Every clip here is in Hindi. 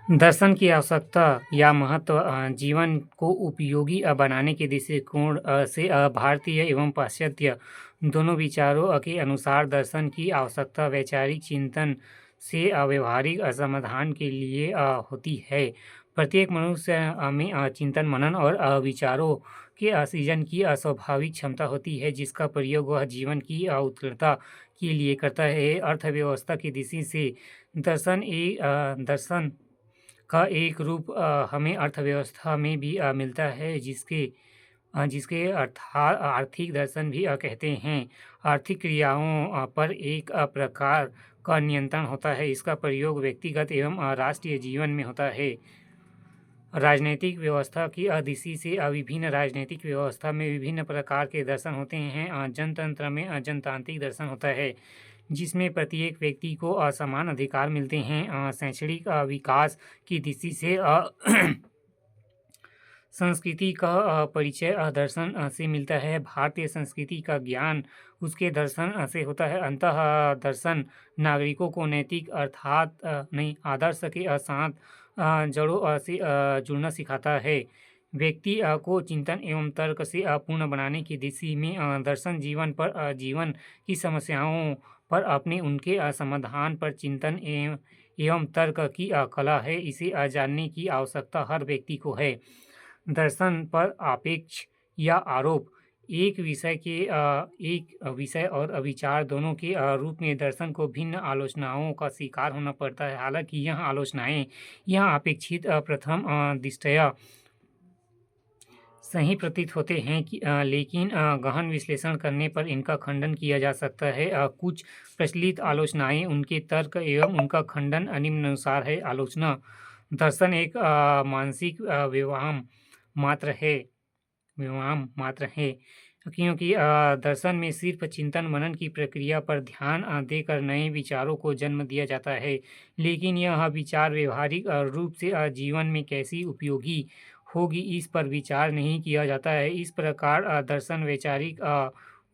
दर्शन की आवश्यकता या महत्व जीवन को उपयोगी बनाने के दृष्टिकोण से भारतीय एवं पाश्चात्य दोनों विचारों के अनुसार दर्शन की आवश्यकता वैचारिक चिंतन से व्यवहारिक समाधान के लिए होती है। प्रत्येक मनुष्य में चिंतन मनन और विचारों के सृजन की स्वाभाविक क्षमता होती है, जिसका प्रयोग वह जीवन की उत्कलता के लिए करता है। अर्थव्यवस्था की दृष्टि से दर्शन का एक रूप हमें अर्थव्यवस्था में भी मिलता है, जिसके अर्थात आर्थिक दर्शन भी कहते हैं। आर्थिक क्रियाओं पर एक प्रकार का नियंत्रण होता है। इसका प्रयोग व्यक्तिगत एवं राष्ट्रीय जीवन में होता है। राजनीतिक व्यवस्था की दृष्टि से विभिन्न राजनीतिक व्यवस्था में विभिन्न प्रकार के दर्शन होते हैं। जनतंत्र में जनतांत्रिक दर्शन होता है, जिसमें प्रत्येक व्यक्ति को समान अधिकार मिलते हैं। शैक्षणिक विकास की दृष्टि से संस्कृति का परिचय दर्शन से मिलता है। भारतीय संस्कृति का ज्ञान उसके दर्शन से होता है। अंतः दर्शन नागरिकों को नैतिक अर्थात नहीं आदर्श के साथ जड़ों से जुड़ना सिखाता है। व्यक्ति को चिंतन एवं तर्क से पूर्ण बनाने की दृष्टि में दर्शन जीवन की समस्याओं पर अपने उनके समाधान पर चिंतन एवं तर्क की कला है। इसे जानने की आवश्यकता हर व्यक्ति को है। दर्शन पर आपेक्ष या आरोप एक विषय और विचार दोनों के रूप में दर्शन को भिन्न आलोचनाओं का शिकार होना पड़ता है। हालांकि यह आलोचनाएं यह अपेक्षित प्रथम दृष्टया सही प्रतीत होते हैं लेकिन गहन विश्लेषण करने पर इनका खंडन किया जा सकता है। कुछ प्रचलित आलोचनाएं उनके तर्क एवं उनका खंडन निम्नानुसार है। आलोचना: दर्शन एक मानसिक व्यायाम मात्र है, क्योंकि दर्शन में सिर्फ चिंतन मनन की प्रक्रिया पर ध्यान देकर नए विचारों को जन्म दिया जाता है, लेकिन यह विचार व्यवहारिक रूप से जीवन में कैसी उपयोगी होगी इस पर विचार नहीं किया जाता है। इस प्रकार दर्शन वैचारिक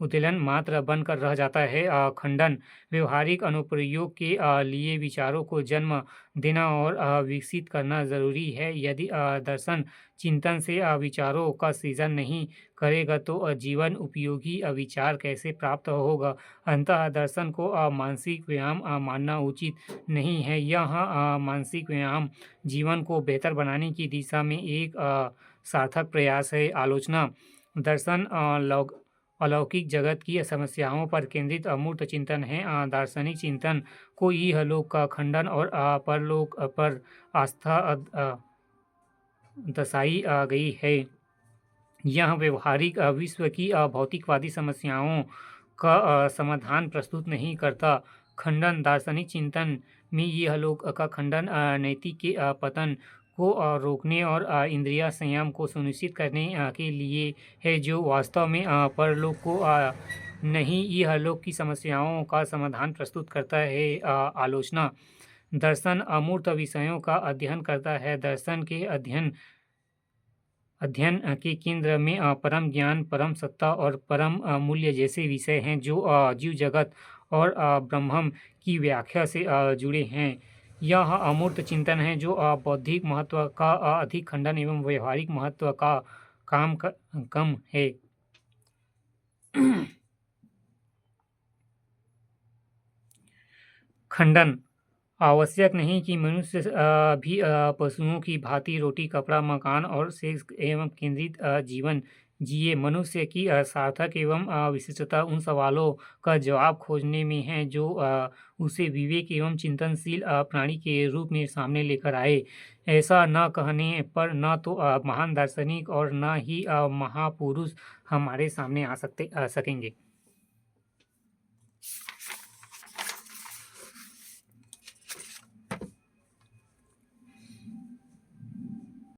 उद्वेलन मात्र बनकर रह जाता है। खंडन: व्यवहारिक अनुप्रयोग के लिए विचारों को जन्म देना और विकसित करना जरूरी है। यदि दर्शन चिंतन से विचारों का सृजन नहीं करेगा तो जीवन उपयोगी विचार कैसे प्राप्त होगा। अंततः दर्शन को मानसिक व्यायाम मानना उचित नहीं है। यह मानसिक व्यायाम जीवन को बेहतर बनाने की दिशा में एक सार्थक प्रयास है। आलोचना: दर्शन अलौकिक जगत की समस्याओं पर केंद्रित अमूर्त चिंतन है। दार्शनिक चिंतन को इहलोक का खंडन और परलोक पर आस्था दर्शाई गई है। यह व्यवहारिक विश्व की भौतिकवादी समस्याओं का समाधान प्रस्तुत नहीं करता। खंडन: दार्शनिक चिंतन में इहलोक का खंडन नैतिक के पतन को रोकने और इंद्रिय संयम को सुनिश्चित करने के लिए है, जो वास्तव में परलोक को नहीं इहलोक की समस्याओं का समाधान प्रस्तुत करता है। आलोचना: दर्शन अमूर्त विषयों का अध्ययन करता है। दर्शन के अध्ययन के केंद्र में परम ज्ञान, परम सत्ता और परम मूल्य जैसे विषय हैं, जो जीव जगत और ब्रह्म की व्याख्या से जुड़े हैं। यह अमूर्त चिंतन है जो बौद्धिक महत्व का अधिक खंडन एवं व्यवहारिक महत्व का कम है। खंडन: आवश्यक नहीं कि मनुष्य भी पशुओं की भांति रोटी, कपड़ा, मकान और सेक्स एवं केंद्रित जीवन जिए। मनुष्य की सार्थक एवं विशिष्टता उन सवालों का जवाब खोजने में है जो उसे विवेक एवं चिंतनशील प्राणी के रूप में सामने लेकर आए। ऐसा न कहने पर न तो महान दार्शनिक और न ही महापुरुष हमारे सामने आ सकेंगे।